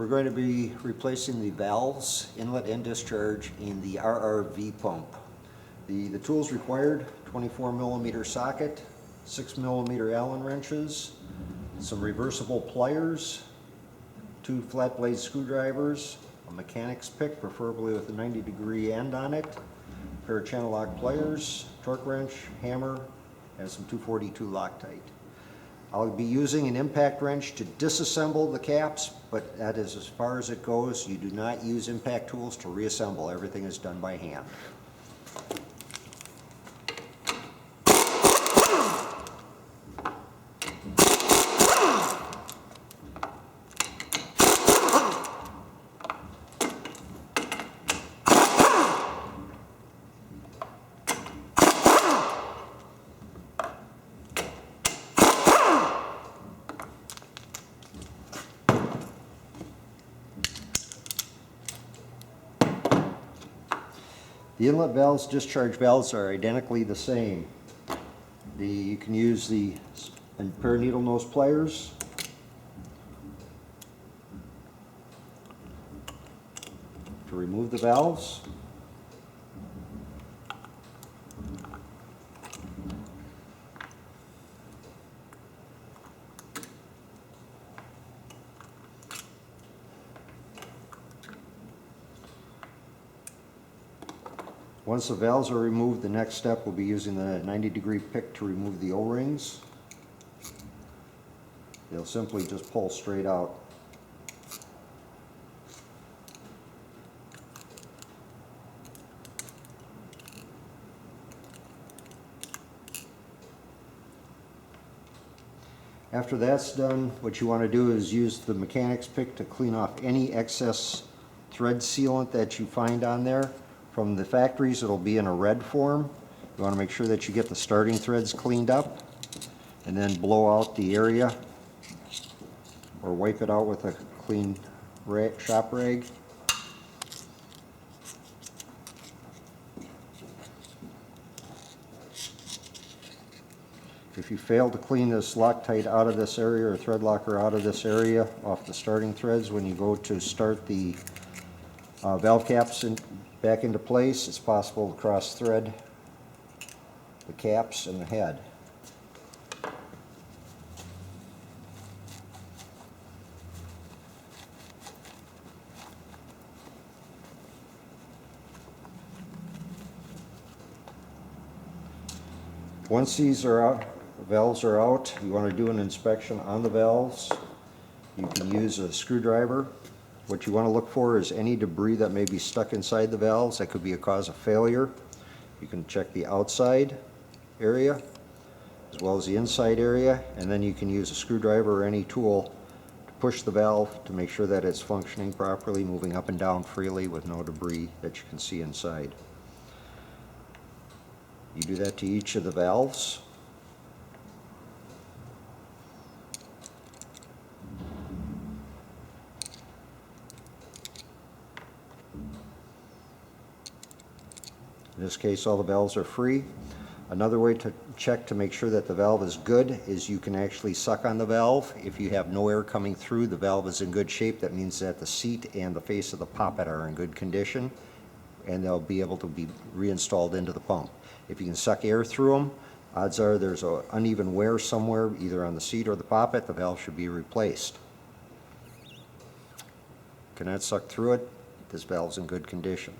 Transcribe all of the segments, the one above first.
We're going to be replacing the valves, inlet and discharge, in the RRV pump. The tools required: 24 millimeter socket, 6 millimeter Allen wrenches, some reversible pliers, 2 flat blade screwdrivers, a mechanic's pick, preferably with a 90-degree end on it, a pair of channel lock pliers, torque wrench, hammer, and some 242 Loctite. I'll be using an impact wrench to disassemble the caps, but that is as far as it goes. You do not use impact tools to reassemble. Everything is done by hand. The inlet valves, discharge valves are identically the same. You can use the pair of needle nose pliers to remove the valves. Once the valves are removed, the next step will be using the 90-degree pick to remove the O-rings. They'll simply just pull straight out. After that's done, what you want to do is use the mechanic's pick to clean off any excess thread sealant that you find on there. From the factories, it'll be in a red form. You want to make sure that you get the starting threads cleaned up, and then blow out the area or wipe it out with a clean shop rag. If you fail to clean this Loctite out of this area, or thread locker out of this area off the starting threads, when you go to start the valve caps back into place, it's possible to cross thread the caps and the head. Once these are out, the valves are out, you want to do an inspection on the valves. You can use a screwdriver. What you want to look for is any debris that may be stuck inside the valves. That could be a cause of failure. You can check the outside area as well as the inside area, and then you can use a screwdriver or any tool to push the valve to make sure that it's functioning properly, moving up and down freely with no debris that you can see inside. You do that to each of the valves. In this case, all the valves are free. Another way to check to make sure that the valve is good is you can actually suck on the valve. If you have no air coming through, the valve is in good shape. That means that the seat and the face of the poppet are in good condition, and they'll be able to be reinstalled into the pump. If you can suck air through them, odds are there's an uneven wear somewhere, either on the seat or the poppet. The valve should be replaced. Cannot suck through it, this valve's in good condition.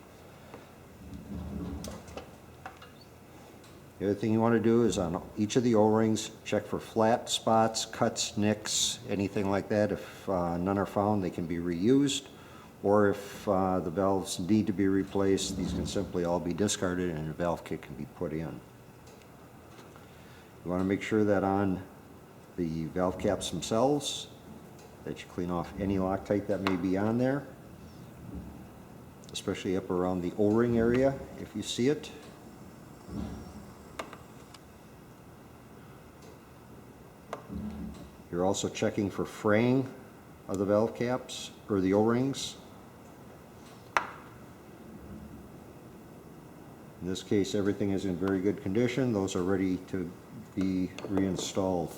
The other thing you want to do is on each of the O-rings, check for flat spots, cuts, nicks, anything like that. If none are found, they can be reused. Or if the valves need to be replaced, these can simply all be discarded and a valve kit can be put in. You want to make sure that on the valve caps themselves, that you clean off any Loctite that may be on there, especially up around the O-ring area if you see it. You're also checking for fraying of the valve caps or the O-rings. In this case, everything is in very good condition. Those are ready to be reinstalled.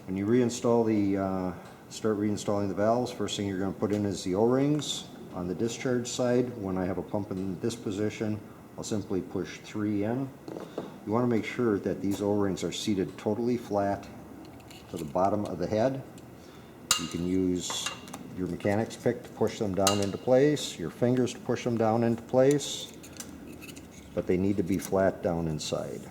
When you reinstall the start reinstalling the valves. First thing you're going to put in is the O-rings. On the discharge side, when I have a pump in this position, I'll simply push 3 in. You want to make sure that these O-rings are seated totally flat to the bottom of the head. You can use your mechanics pick to push them down into place, your fingers to push them down into place, but they need to be flat down inside.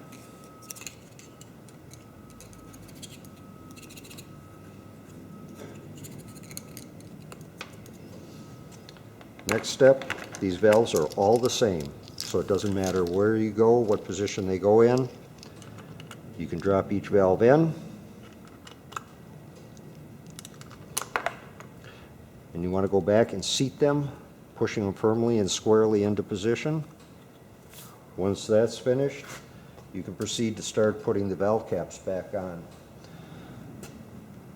Next step, these valves are all the same, so it doesn't matter where you go, what position they go in. You can drop each valve in, and you want to go back and seat them, pushing them firmly and squarely into position. Once that's finished, you can proceed to start putting the valve caps back on.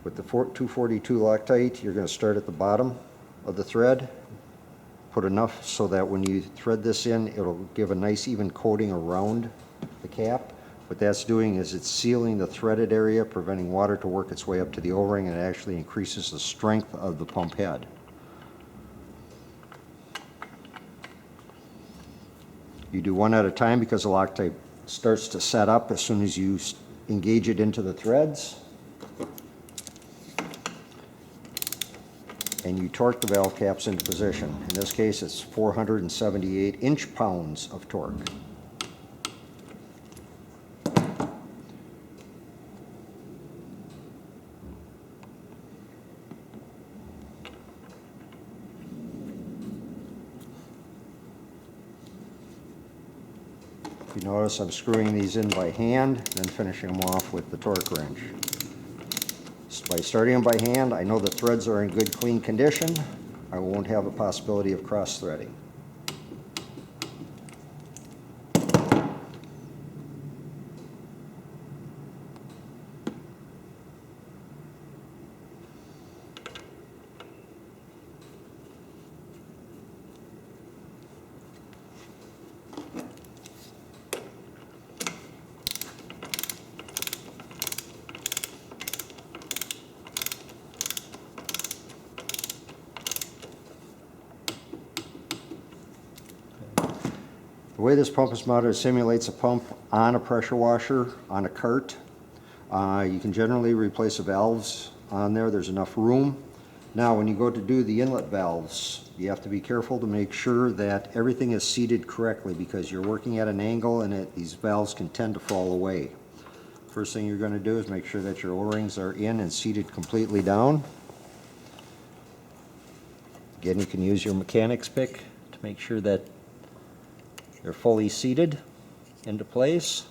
With the 242 Loctite, you're going to start at the bottom of the thread. Put enough so that when you thread this in, it'll give a nice even coating around the cap. What that's doing is it's sealing the threaded area, preventing water to work its way up to the O-ring, and it actually increases the strength of the pump head. You do one at a time because the Loctite starts to set up as soon as you engage it into the threads. And you torque the valve caps into position. In this case, it's 478 inch-pounds of torque. If you notice, I'm screwing these in by hand, then finishing them off with the torque wrench. By starting them by hand, I know the threads are in good, clean condition. I won't have a possibility of cross-threading. The way this pump is mounted, it simulates a pump on a pressure washer on a cart. You can generally replace the valves on there. There's enough room. Now, when you go to do the inlet valves, you have to be careful to make sure that everything is seated correctly because you're working at an angle and these valves can tend to fall away. First thing you're going to do is make sure that your O-rings are in and seated completely down. Again, you can use your mechanics pick to make sure that they're fully seated into place.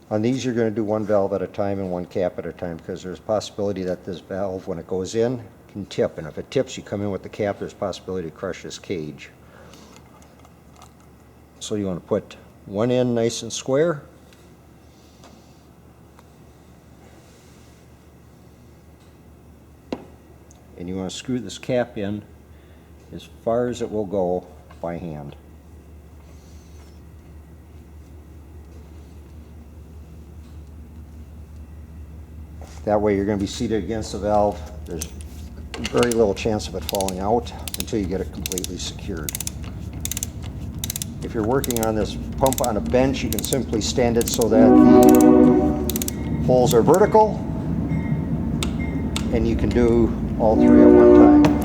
On these, you're going to do one valve at a time and one cap at a time because there's a possibility that this valve, when it goes in, can tip, and if it tips, you come in with the cap, there's a possibility to crush this cage. So you want to put one end nice and square, and you want to screw this cap in as far as it will go by hand. That way you're going to be seated against the valve. There's very little chance of it falling out until you get it completely secured. If you're working on this pump on a bench, you can simply stand it so that the holes are vertical, and you can do all three at one time.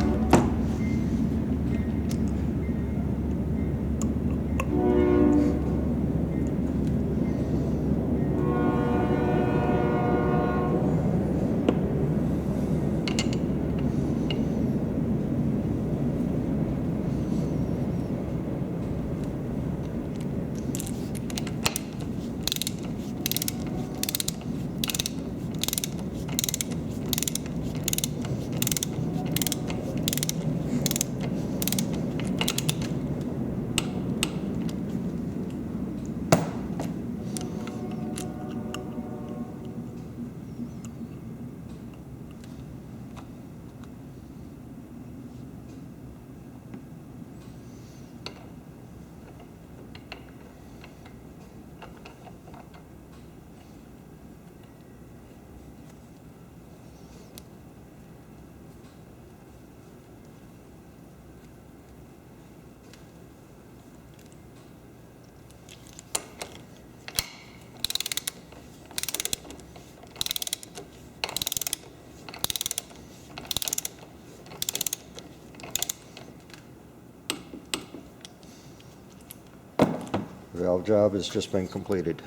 valve job has just been completed.